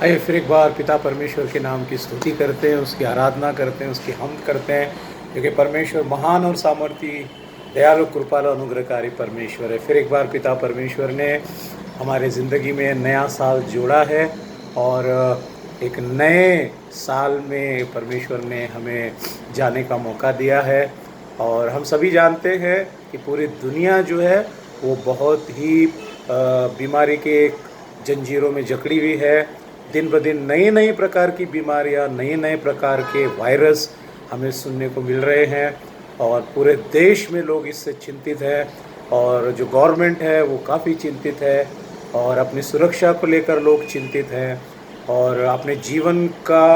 आइए फिर एक बार पिता परमेश्वर के नाम की स्तुति करते हैं, उसकी आराधना करते हैं, उसकी हमद करते हैं, क्योंकि परमेश्वर महान और सामर्थी, दयालु, कृपालु, अनुग्रहकारी परमेश्वर है। फिर एक बार पिता परमेश्वर ने हमारे ज़िंदगी में नया साल जोड़ा है और एक नए साल में परमेश्वर ने हमें जाने का मौका दिया है। और हम सभी जानते हैं कि पूरी दुनिया जो है वो बहुत ही बीमारी के जंजीरों में जकड़ी हुई है। दिन ब दिन नई नई प्रकार की बीमारियां, नए नए प्रकार के वायरस हमें सुनने को मिल रहे हैं और पूरे देश में लोग इससे चिंतित हैं और जो गवर्नमेंट है वो काफ़ी चिंतित है और अपनी सुरक्षा को लेकर लोग चिंतित हैं और अपने जीवन का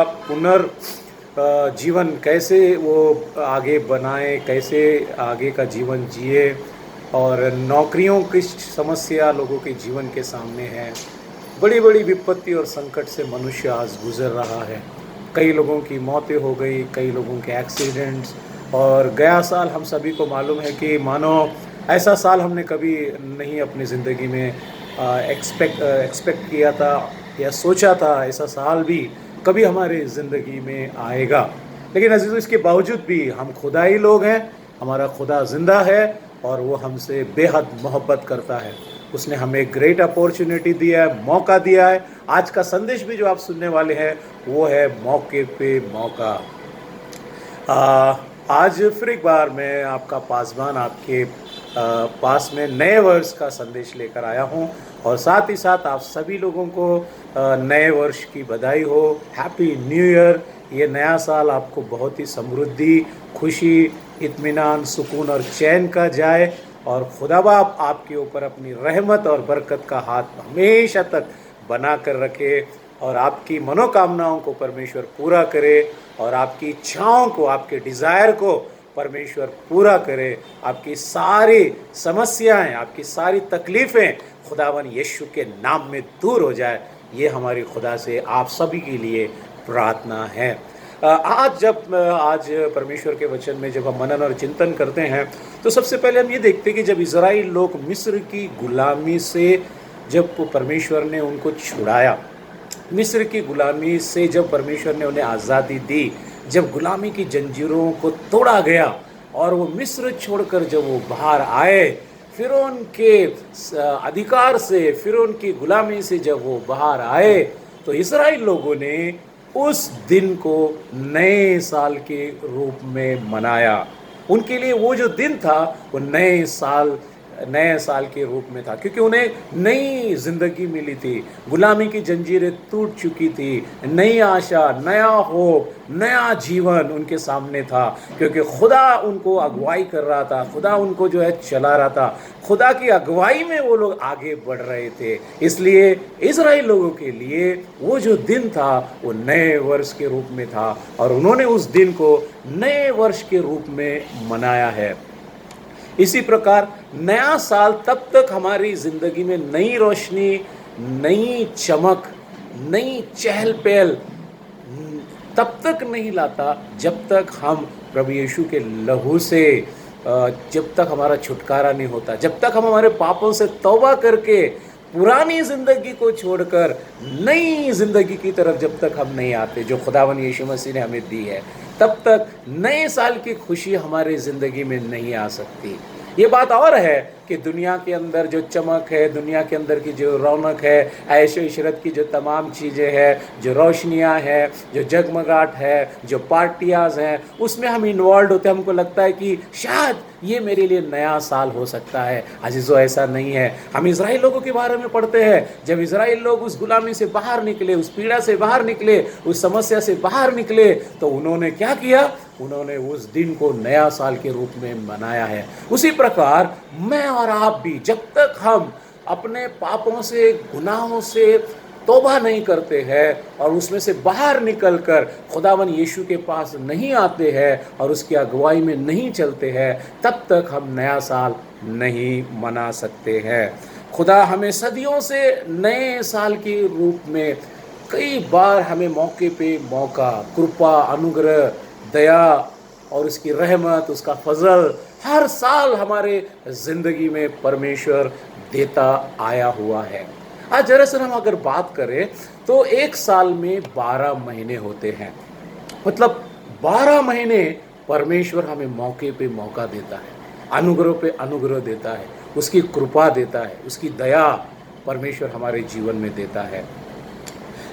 जीवन कैसे वो आगे बनाए, कैसे आगे का जीवन जिए। और नौकरियों की समस्या लोगों के जीवन के सामने है। बड़ी बड़ी विपत्ति और संकट से मनुष्य आज गुजर रहा है। कई लोगों की मौतें हो गई, कई लोगों के एक्सीडेंट्स। और गया साल हम सभी को मालूम है कि मानो ऐसा साल हमने कभी नहीं अपनी ज़िंदगी में एक्सपेक्ट किया था या सोचा था ऐसा साल भी कभी हमारी ज़िंदगी में आएगा। लेकिन अजीज़ों, इसके बावजूद भी हम खुदा ही लोग हैं, हमारा खुदा ज़िंदा है और वो हमसे बेहद मोहब्बत करता है। उसने हमें एक ग्रेट अपॉर्चुनिटी दिया है, मौका दिया है। आज का संदेश भी जो आप सुनने वाले हैं वो है मौके पे मौका। आज फिर एक बार मैं आपका पासबान आपके पास में नए वर्ष का संदेश लेकर आया हूं और साथ ही साथ आप सभी लोगों को नए वर्ष की बधाई हो। Happy new year. ये नया साल आपको बहुत ही समृद्धि, खुशी, इत्मीनान, सुकून और चैन का जाए और खुदा बाप आपके ऊपर अपनी रहमत और बरकत का हाथ हमेशा तक बना कर रखे और आपकी मनोकामनाओं को परमेश्वर पूरा करे और आपकी इच्छाओं को, आपके डिज़ायर को परमेश्वर पूरा करे। आपकी सारी समस्याएं, आपकी सारी तकलीफ़ें खुदावन यीशु के नाम में दूर हो जाए। ये हमारी खुदा से आप सभी के लिए प्रार्थना है। आज परमेश्वर के वचन में जब हम मनन और चिंतन करते हैं तो सबसे पहले हम ये देखते हैं कि जब इज़राइल लोग मिस्र की गुलामी से, जब परमेश्वर ने उनको छुड़ाया, मिस्र की गुलामी से जब परमेश्वर ने उन्हें आज़ादी दी, जब गुलामी की जंजीरों को तोड़ा गया और वो मिस्र छोड़कर जब वो बाहर आए, फिरौन के अधिकार से, फिरौन की गुलामी से जब वो बाहर आए, तो इस्राएल लोगों ने उस दिन को नए साल के रूप में मनाया। उनके लिए वो जो दिन था वो नए साल के रूप में था, क्योंकि उन्हें नई जिंदगी मिली थी। गुलामी की जंजीरें टूट चुकी थी, नई आशा, नया होप, नया जीवन उनके सामने था, क्योंकि खुदा उनको अगुवाई कर रहा था, खुदा उनको जो है चला रहा था, खुदा की अगुवाई में वो लोग आगे बढ़ रहे थे। इसलिए इज़राइल लोगों के लिए वो जो दिन था वो नए वर्ष के रूप में था और उन्होंने उस दिन को नए वर्ष के रूप में मनाया है। इसी प्रकार नया साल तब तक हमारी ज़िंदगी में नई रोशनी, नई चमक, नई चहल पहल तब तक नहीं लाता जब तक हम प्रभु यीशु के लहू से, जब तक हमारा छुटकारा नहीं होता, जब तक हम हमारे पापों से तौबा करके पुरानी ज़िंदगी को छोड़कर नई ज़िंदगी की तरफ जब तक हम नहीं आते जो खुदावन यीशु मसीह ने हमें दी है, तब तक नए साल की खुशी हमारी ज़िंदगी में नहीं आ सकती। ये बात और है कि दुनिया के अंदर जो चमक है, दुनिया के अंदर की जो रौनक है, ऐशो इशरत की जो तमाम चीज़ें हैं, जो रोशनियाँ हैं, जो जगमगाहट है, जो पार्टियाज़ हैं, उसमें हम इन्वॉल्व होते हैं। हमको लगता है कि शायद ये मेरे लिए नया साल हो सकता है। अजीज़ों, ऐसा नहीं है। हम इज़राइल लोगों के बारे में पढ़ते हैं। जब इज़राइल लोग उस गुलामी से बाहर निकले, उस पीड़ा से बाहर निकले, उस समस्या से बाहर निकले, तो उन्होंने क्या किया? उन्होंने उस दिन को नया साल के रूप में मनाया है। उसी प्रकार मैं और आप भी, जब तक हम अपने पापों से, गुनाहों से तौबा नहीं करते हैं और उसमें से बाहर निकलकर खुदावन यीशु के पास नहीं आते हैं और उसकी अगुवाई में नहीं चलते हैं, तब तक हम नया साल नहीं मना सकते हैं। खुदा हमें सदियों से नए साल के रूप में कई बार हमें मौके पे मौका, कृपा, अनुग्रह, दया और उसकी रहमत, उसका फजल हर साल हमारे ज़िंदगी में परमेश्वर देता आया हुआ है। आज दरअसल हम अगर बात करें तो एक साल में 12 महीने होते हैं। मतलब 12 महीने परमेश्वर हमें मौके पे मौका देता है, अनुग्रह पे अनुग्रह देता है, उसकी कृपा देता है, उसकी दया परमेश्वर हमारे जीवन में देता है।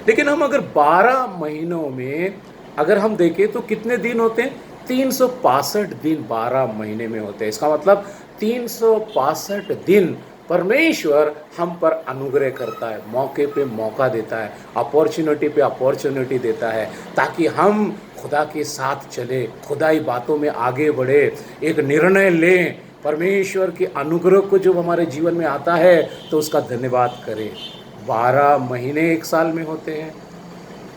लेकिन हम अगर 12 महीनों में अगर हम देखें तो कितने दिन होते हैं? 365 दिन 12 महीने में होते हैं। इसका मतलब 365 दिन परमेश्वर हम पर अनुग्रह करता है, मौके पे मौका देता है, अपॉर्चुनिटी पे अपॉर्चुनिटी देता है, ताकि हम खुदा के साथ चले, खुदाई बातों में आगे बढ़े, एक निर्णय लें, परमेश्वर के अनुग्रह को जो हमारे जीवन में आता है तो उसका धन्यवाद करें। 12 महीने एक साल में होते हैं,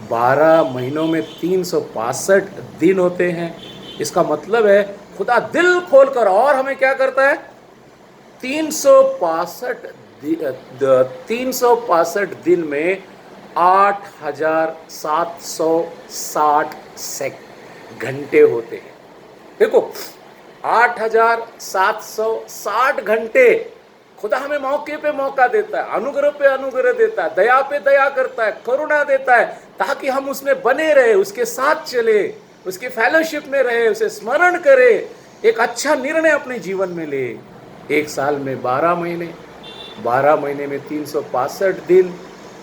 12 महीनों में 365 दिन होते हैं। इसका मतलब है खुदा दिल खोलकर और हमें क्या करता है? 365 दिन में 8,760 घंटे होते हैं। देखो, 8,760 घंटे खुदा हमें मौके पे मौका देता है, अनुग्रह पे अनुग्रह देता है, दया पे दया करता है, करुणा देता है, ताकि हम उसमें बने रहे, उसके साथ चले, उसके फेलोशिप में रहे, उसे स्मरण करे, एक अच्छा निर्णय अपने जीवन में ले। एक साल में 12 महीने, 12 महीने में 365 दिन,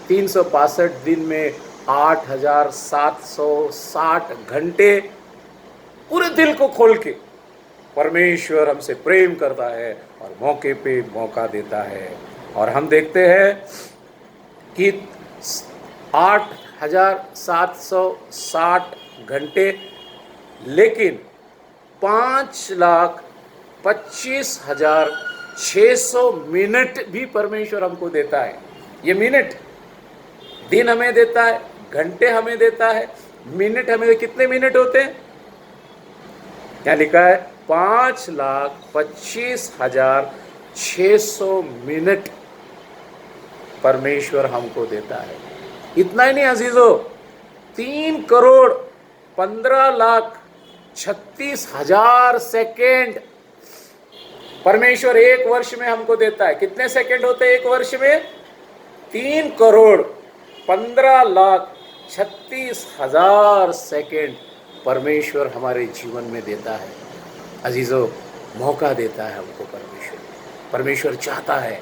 365 दिन में 8,760 घंटे। पूरे दिल को खोल के परमेश्वर हमसे प्रेम करता है और मौके पे मौका देता है। और हम देखते हैं कि 8,760 घंटे, लेकिन 5,25,600 मिनट भी परमेश्वर हमको देता है। ये मिनट, दिन हमें देता है, घंटे हमें देता है, मिनट हमें, कितने मिनट होते हैं? क्या लिखा है? 5,25,600 मिनट परमेश्वर हमको देता है। इतना ही नहीं अजीजों, 3,15,36,000 सेकेंड परमेश्वर एक वर्ष में हमको देता है। कितने सेकेंड होते हैं एक वर्ष में? 3,15,36,000 सेकेंड परमेश्वर हमारे जीवन में देता है। अजीजों, मौका देता है हमको परमेश्वर। परमेश्वर चाहता है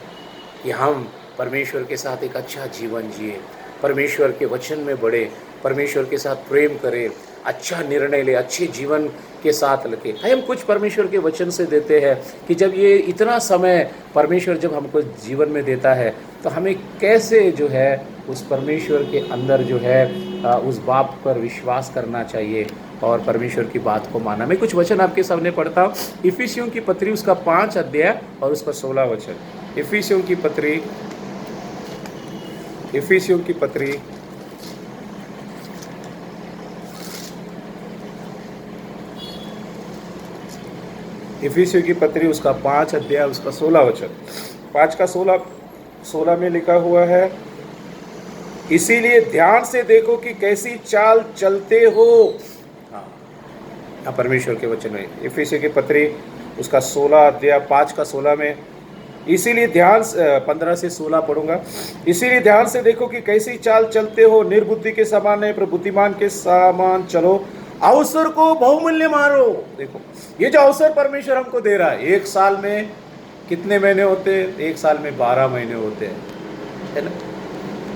कि हम परमेश्वर के साथ एक अच्छा जीवन जिए, परमेश्वर के वचन में बढ़े, परमेश्वर के साथ प्रेम करें, अच्छा निर्णय ले, अच्छे जीवन के साथ लगे। हम कुछ परमेश्वर के वचन से देते हैं कि जब ये इतना समय परमेश्वर जब हमको जीवन में देता है तो हमें कैसे जो है उस परमेश्वर के अंदर जो है उस बात पर विश्वास करना चाहिए और परमेश्वर की बात को माना। मैं कुछ वचन आपके सामने पढ़ता हूँ। इफिसियों की पत्री उसका 5 अध्याय और उसका 16 वचन। इफिसियों की पत्री उसका 5 अध्याय उसका 16 वचन। 5 का 16 में लिखा हुआ है, इसीलिए ध्यान से देखो कि कैसी चाल चलते हो। हाँ, परमेश्वर के वचन में इफिसियों की पत्री उसका 16 अध्याय 5 का 16 में, इसीलिए ध्यान 15 से 16 पढ़ूंगा। इसीलिए ध्यान से देखो कि कैसी चाल चलते हो, निर्बुद्धि के समान नहीं पर बुद्धिमान के समान चलो, अवसर को बहुमूल्य मारो। देखो, ये जो अवसर परमेश्वर हमको दे रहा है, एक साल में कितने महीने होते हैं? एक साल में 12 महीने होते हैं, है ना?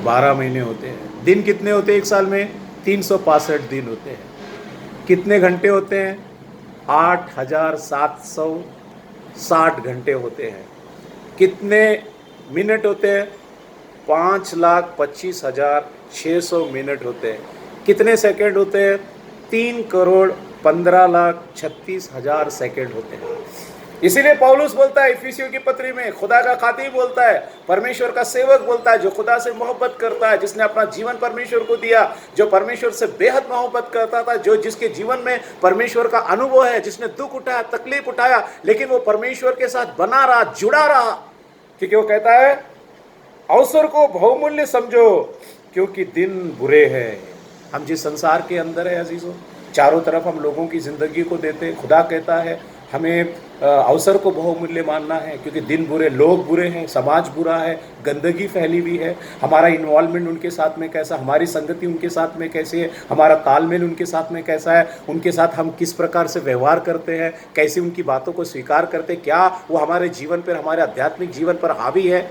12 महीने होते हैं। दिन कितने होते हैं एक साल में? 365 दिन होते हैं। कितने घंटे होते हैं? 8,760 घंटे होते हैं। कितने मिनट होते हैं? 5,25,600 मिनट होते हैं। कितने सेकंड होते हैं? 3,15,36,000 सेकंड होते हैं। इसीलिए पौलुस बोलता है इफिसियों की पत्री में, खुदा का खातिब बोलता है, परमेश्वर का सेवक बोलता है, जो खुदा से मोहब्बत करता है, जिसने अपना जीवन परमेश्वर को दिया, जो परमेश्वर से बेहद मोहब्बत करता था, जो जिसके जीवन में परमेश्वर का अनुभव है, जिसने दुख उठाया, तकलीफ उठाया, लेकिन वो परमेश्वर के साथ बना रहा, जुड़ा रहा, क्योंकि वो कहता है अवसर को बहुमूल्य समझो क्योंकि दिन बुरे हैं। हम जिस संसार के अंदर है अजीजों, चारों तरफ हम लोगों की जिंदगी को देते हैं। खुदा कहता है हमें अवसर को बहुमूल्य मानना है, क्योंकि दिन बुरे, लोग बुरे हैं, समाज बुरा है, गंदगी फैली हुई है। हमारा इन्वॉल्वमेंट उनके साथ में कैसा, हमारी संगति उनके साथ में कैसी है, हमारा तालमेल उनके साथ में कैसा है, उनके साथ हम किस प्रकार से व्यवहार करते हैं, कैसे उनकी बातों को स्वीकार करते, क्या वो हमारे जीवन पर, हमारे आध्यात्मिक जीवन पर हावी है।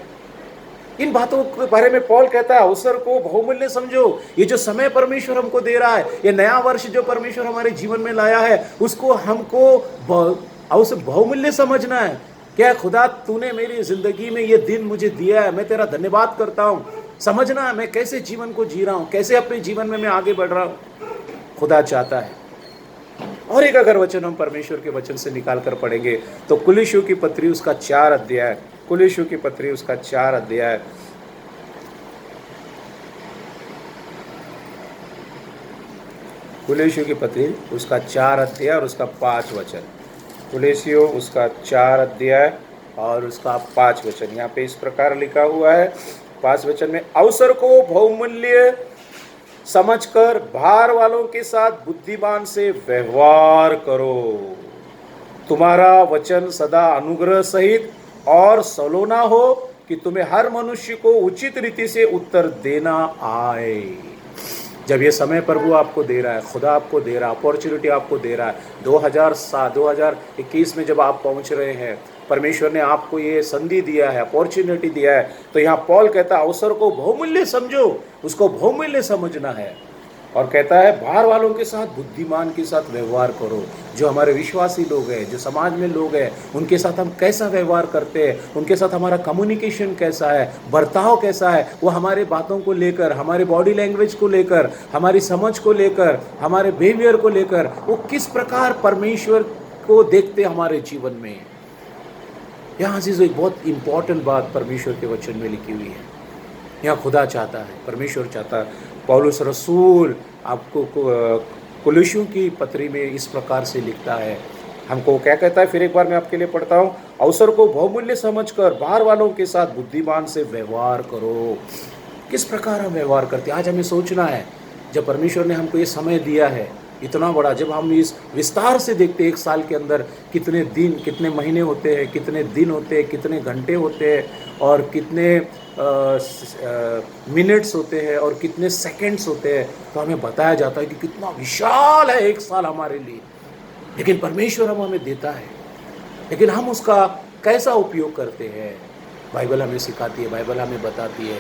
इन बातों के बारे में पौल कहता है अवसर को बहुमूल्य समझो। ये जो समय परमेश्वर हमको दे रहा है, ये नया वर्ष जो परमेश्वर हमारे जीवन में लाया है, उसको हमको अवसर बहुमूल्य समझना है। क्या खुदा तूने मेरी जिंदगी में ये दिन मुझे दिया है, मैं तेरा धन्यवाद करता हूँ। समझना है मैं कैसे जीवन को जी रहा हूँ, कैसे अपने जीवन में मैं आगे बढ़ रहा हूँ। खुदा चाहता है। और एक अगर वचन हम परमेश्वर के वचन से निकाल कर पढ़ेंगे तो कुलिस्सियों की पत्री उसका 4 अध्याय, कुलिस्सियों की पत्री उसका 4 अध्याय, कुलिस्सियों की पत्री उसका 4 अध्याय और उसका 5 वचन। कुलिस्सियों उसका 4 अध्याय और उसका 5 वचन। यहाँ पे इस प्रकार लिखा हुआ है 5 वचन में, अवसर को बहुमूल्य समझकर भार वालों के साथ बुद्धिमान से व्यवहार करो। तुम्हारा वचन सदा अनुग्रह सहित और सलोना हो कि तुम्हें हर मनुष्य को उचित रीति से उत्तर देना आए। जब ये समय प्रभु आपको दे रहा है, खुदा आपको दे रहा है, अपॉर्चुनिटी आपको दे रहा है, 2021 में जब आप पहुंच रहे हैं, परमेश्वर ने आपको ये संधि दिया है, अपॉर्चुनिटी दिया है, तो यहाँ पौल कहता है अवसर को बहुमूल्य समझो, उसको बहुमूल्य समझना है। और कहता है भार वालों के साथ बुद्धिमान के साथ व्यवहार करो। जो हमारे विश्वासी लोग हैं, जो समाज में लोग हैं, उनके साथ हम कैसा व्यवहार करते हैं, उनके साथ हमारा कम्युनिकेशन कैसा है, बर्ताव कैसा है, वो हमारे बातों को लेकर, हमारे बॉडी लैंग्वेज को लेकर, हमारी समझ को लेकर, हमारे बिहेवियर को लेकर, वो किस प्रकार परमेश्वर को देखते हमारे जीवन में। यहाँ से एक बहुत इंपॉर्टेंट बात परमेश्वर के वचन में लिखी हुई है। यहाँ खुदा चाहता है, परमेश्वर चाहता है। पौलुस रसूल आपको कुलिस्सियों की पत्री में इस प्रकार से लिखता है, हमको क्या कहता है, फिर एक बार मैं आपके लिए पढ़ता हूँ, अवसर को बहुमूल्य समझकर बाहर वालों के साथ बुद्धिमान से व्यवहार करो। किस प्रकार हम व्यवहार करते हैं, आज हमें सोचना है। जब परमेश्वर ने हमको ये समय दिया है इतना बड़ा, जब हम इस विस्तार से देखते हैं, एक साल के अंदर कितने दिन, कितने महीने होते हैं, कितने दिन होते हैं, कितने घंटे होते हैं, और कितने मिनट्स होते हैं, और कितने सेकंड्स होते हैं, तो हमें बताया जाता है कि कितना विशाल है एक साल हमारे लिए। लेकिन परमेश्वर हमें देता है, लेकिन हम उसका कैसा उपयोग करते हैं, बाइबल हमें सिखाती है, बाइबल हमें बताती है।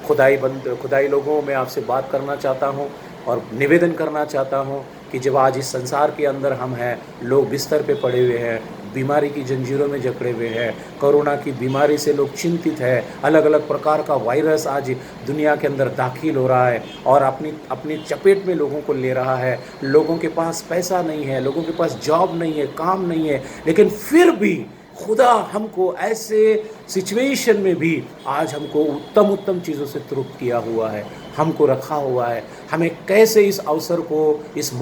खुदाई लोगों में आपसे बात करना चाहता हूँ और निवेदन करना चाहता हूँ कि जब आज इस संसार के अंदर हम हैं, लोग बिस्तर पे पड़े हुए हैं, बीमारी की जंजीरों में जकड़े हुए हैं, कोरोना की बीमारी से लोग चिंतित है, अलग अलग प्रकार का वायरस आज दुनिया के अंदर दाखिल हो रहा है और अपनी चपेट में लोगों को ले रहा है। लोगों के पास पैसा नहीं है, लोगों के पास जॉब नहीं है, काम नहीं है, लेकिन फिर भी खुदा हमको ऐसे सिचुएशन में भी आज हमको उत्तम चीज़ों से तृप्त किया हुआ है, हमको रखा हुआ है। हमें कैसे इस अवसर को, इस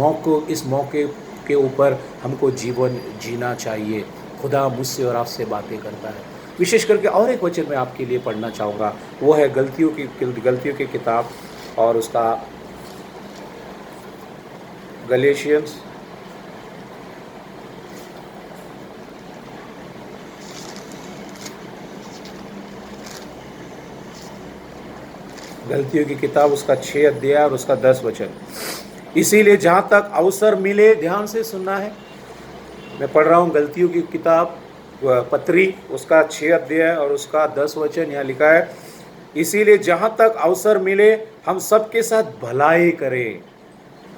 मौके के ऊपर हमको जीवन जीना चाहिए। खुदा मुझसे और आपसे बातें करता है। विशेष करके और एक वचन मैं आपके लिए पढ़ना चाहूँगा, वो है गलतियों की किताब और उसका गलेशियंस गलतियों की किताब उसका 6 अध्याय और उसका 10 वचन। इसीलिए जहाँ तक अवसर मिले, ध्यान से सुनना है, मैं पढ़ रहा हूँ गलतियों की किताब पत्री उसका 6 अध्याय और उसका 10 वचन। यहाँ लिखा है, इसीलिए जहाँ तक अवसर मिले हम सबके साथ भलाई करें,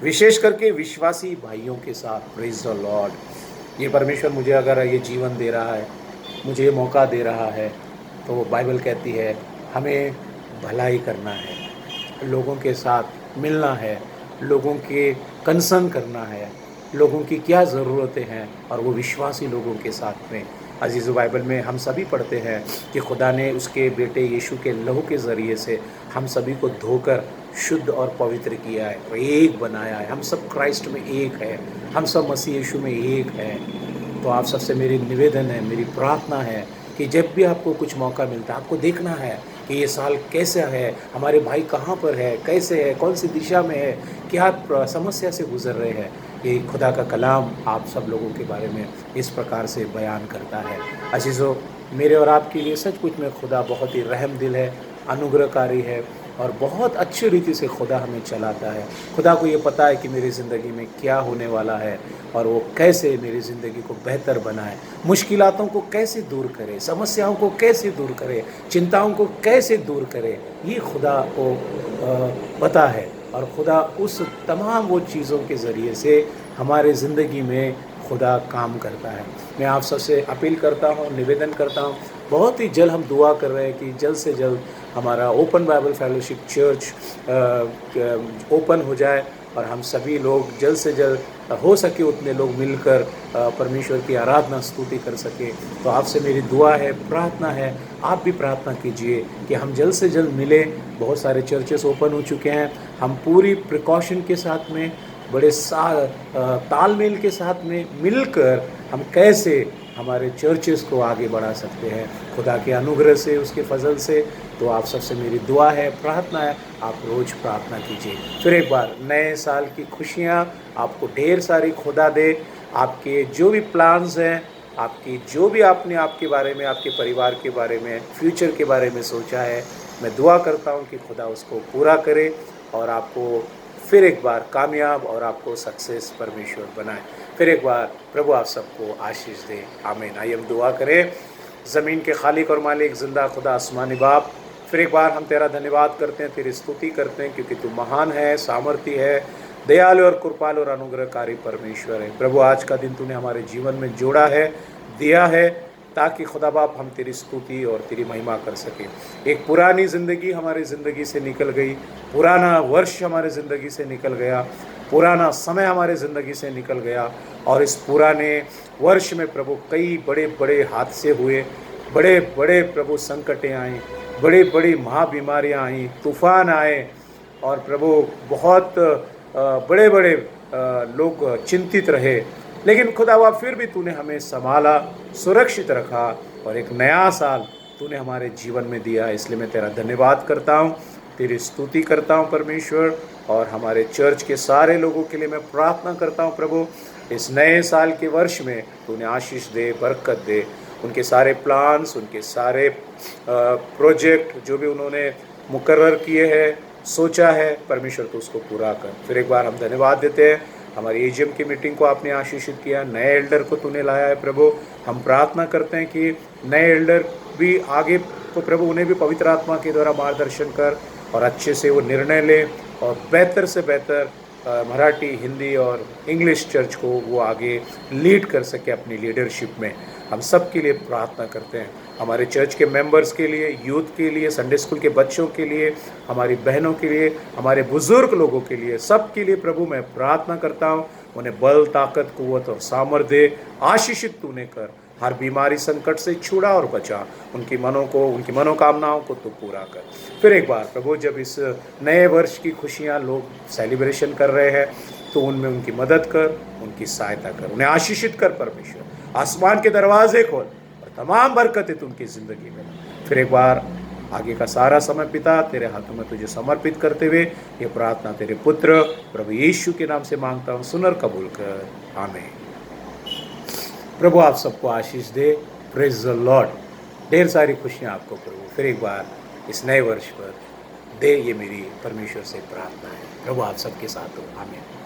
विशेष करके विश्वासी भाइयों के साथ। Praise the Lord. ये परमेश्वर मुझे अगर ये जीवन दे रहा है, मुझे ये मौका दे रहा है, तो बाइबल कहती है हमें भलाई करना है, लोगों के साथ मिलना है, लोगों के कंसर्न करना है, लोगों की क्या ज़रूरतें हैं, और वो विश्वासी लोगों के साथ में। अजीज़, बाइबल में हम सभी पढ़ते हैं कि खुदा ने उसके बेटे यीशु के लहू के ज़रिए से हम सभी को धोकर शुद्ध और पवित्र किया है, और एक बनाया है। हम सब क्राइस्ट में एक है, हम सब मसीह यीशु में एक है। तो आप सबसे मेरी निवेदन है, मेरी प्रार्थना है कि जब भी आपको कुछ मौका मिलता है, आपको देखना है कि ये साल कैसा है, हमारे भाई कहाँ पर है, कैसे है, कौन सी दिशा में है, क्या समस्या से गुजर रहे हैं। कि खुदा का कलाम आप सब लोगों के बारे में इस प्रकार से बयान करता है। अज़ीज़ों, मेरे और आपके लिए सचमुच में खुदा बहुत ही रहम दिल है, अनुग्रहकारी है और बहुत अच्छी रीति से खुदा हमें चलाता है। खुदा को ये पता है कि मेरी ज़िंदगी में क्या होने वाला है और वो कैसे मेरी ज़िंदगी को बेहतर बनाए, मुश्किलातों को कैसे दूर करे, समस्याओं को कैसे दूर करे, चिंताओं को कैसे दूर करे, ये खुदा को पता है। और खुदा उस तमाम वो चीज़ों के ज़रिए से हमारे ज़िंदगी में खुदा काम करता है। मैं आप सबसे अपील करता हूँ, निवेदन करता हूँ, बहुत ही जल्द हम दुआ कर रहे हैं कि जल्द से जल्द हमारा open Bible fellowship church open हो जाए और हम सभी लोग जल्द से जल्द हो सके उतने लोग मिलकर परमेश्वर की आराधना स्तुति कर सके। तो आपसे मेरी दुआ है, प्रार्थना है, आप भी प्रार्थना कीजिए कि हम जल्द से जल्द मिले। बहुत सारे चर्चेस ओपन हो चुके हैं, हम पूरी प्रिकॉशन के साथ में, बड़े तालमेल के साथ में मिलकर हम कैसे हमारे चर्चेस को आगे बढ़ा सकते हैं खुदा के अनुग्रह से, उसके फजल से। तो आप सबसे मेरी दुआ है, प्रार्थना है, आप रोज़ प्रार्थना कीजिए। फिर एक बार नए साल की खुशियाँ आपको ढेर सारी खुदा दे। आपके जो भी प्लान्स हैं, आपकी जो भी आपने आपके बारे में, आपके परिवार के बारे में, फ्यूचर के बारे में सोचा है, मैं दुआ करता हूँ कि खुदा उसको पूरा करे और आपको फिर एक बार कामयाब और आपको सक्सेस परमेश्वर बनाए। फिर एक बार प्रभु आप सबको आशीष दे। आमीन। आइए हम दुआ करें। ज़मीन के खालिक और मालिक, ज़िंदा खुदा, आसमानी बाप, फिर एक बार हम तेरा धन्यवाद करते हैं, तेरी स्तुति करते हैं, क्योंकि तू महान है, सामर्थी है, दयालु और कृपालु और अनुग्रहकारी परमेश्वर है। प्रभु आज का दिन तूने हमारे जीवन में जोड़ा है, दिया है, ताकि खुदा बाप हम तेरी स्तुति और तेरी महिमा कर सकें। एक पुरानी ज़िंदगी हमारी ज़िंदगी से निकल गई, पुराना वर्ष हमारे ज़िंदगी से निकल गया, पुराना समय हमारे ज़िंदगी से निकल गया और इस पुराने वर्ष में प्रभु कई बड़े बड़े हादसे हुए, बड़े बड़े प्रभु संकटें आई, बड़ी बड़ी महाबीमारियाँ आई, तूफ़ान आए और प्रभु बहुत बड़े बड़े लोग चिंतित रहे। लेकिन खुदावा फिर भी तूने हमें संभाला, सुरक्षित रखा और एक नया साल तूने हमारे जीवन में दिया। इसलिए मैं तेरा धन्यवाद करता हूँ, तेरी स्तुति करता हूँ परमेश्वर। और हमारे चर्च के सारे लोगों के लिए मैं प्रार्थना करता हूँ प्रभु, इस नए साल के वर्ष में तूने आशीष दे, बरकत दे। उनके सारे प्लान्स, उनके सारे प्रोजेक्ट जो भी उन्होंने मुकर्रर किए हैं, सोचा है, परमेश्वर तो उसको पूरा कर। फिर एक बार हम धन्यवाद देते हैं, हमारी एजीएम की मीटिंग को आपने आशीषित किया, नए एल्डर को तूने लाया है प्रभु। हम प्रार्थना करते हैं कि नए एल्डर भी आगे को प्रभु उन्हें भी पवित्र आत्मा के द्वारा मार्गदर्शन कर और अच्छे से वो निर्णय ले और बेहतर से बेहतर मराठी, हिंदी और इंग्लिश चर्च को वो आगे लीड कर सके अपनी लीडरशिप में। हम सब के लिए प्रार्थना करते हैं, हमारे चर्च के मेंबर्स के लिए, यूथ के लिए, संडे स्कूल के बच्चों के लिए, हमारी बहनों के लिए, हमारे बुजुर्ग लोगों के लिए, सब के लिए प्रभु मैं प्रार्थना करता हूँ, उन्हें बल, ताकत, कुव्वत और सामर्थ्य दे। आशीषित तूने कर, हर बीमारी संकट से छुड़ा और बचा, उनकी उनकी मनोकामनाओं को तू पूरा कर। फिर एक बार प्रभु जब इस नए वर्ष की खुशियाँ लोग सेलिब्रेशन कर रहे हैं तो उनमें उनकी मदद कर, उनकी सहायता कर, उन्हें आशीषित कर परमेश्वर। आसमान के दरवाजे खोल और तमाम बरकतें तू उनकी ज़िंदगी में। फिर एक बार आगे का सारा समय पिता तेरे हाथों में तुझे समर्पित करते हुए ये प्रार्थना तेरे पुत्र प्रभु यीशु के नाम से मांगता हूँ, सुनर कबूल कर। आमीन। प्रभु आप सबको आशीष दे। Praise the lord. ढेर सारी खुशियाँ आपको प्रभु फिर एक बार इस नए वर्ष पर दे, ये मेरी परमेश्वर से प्रार्थना है। प्रभु आप सबके साथ हो। आमीन।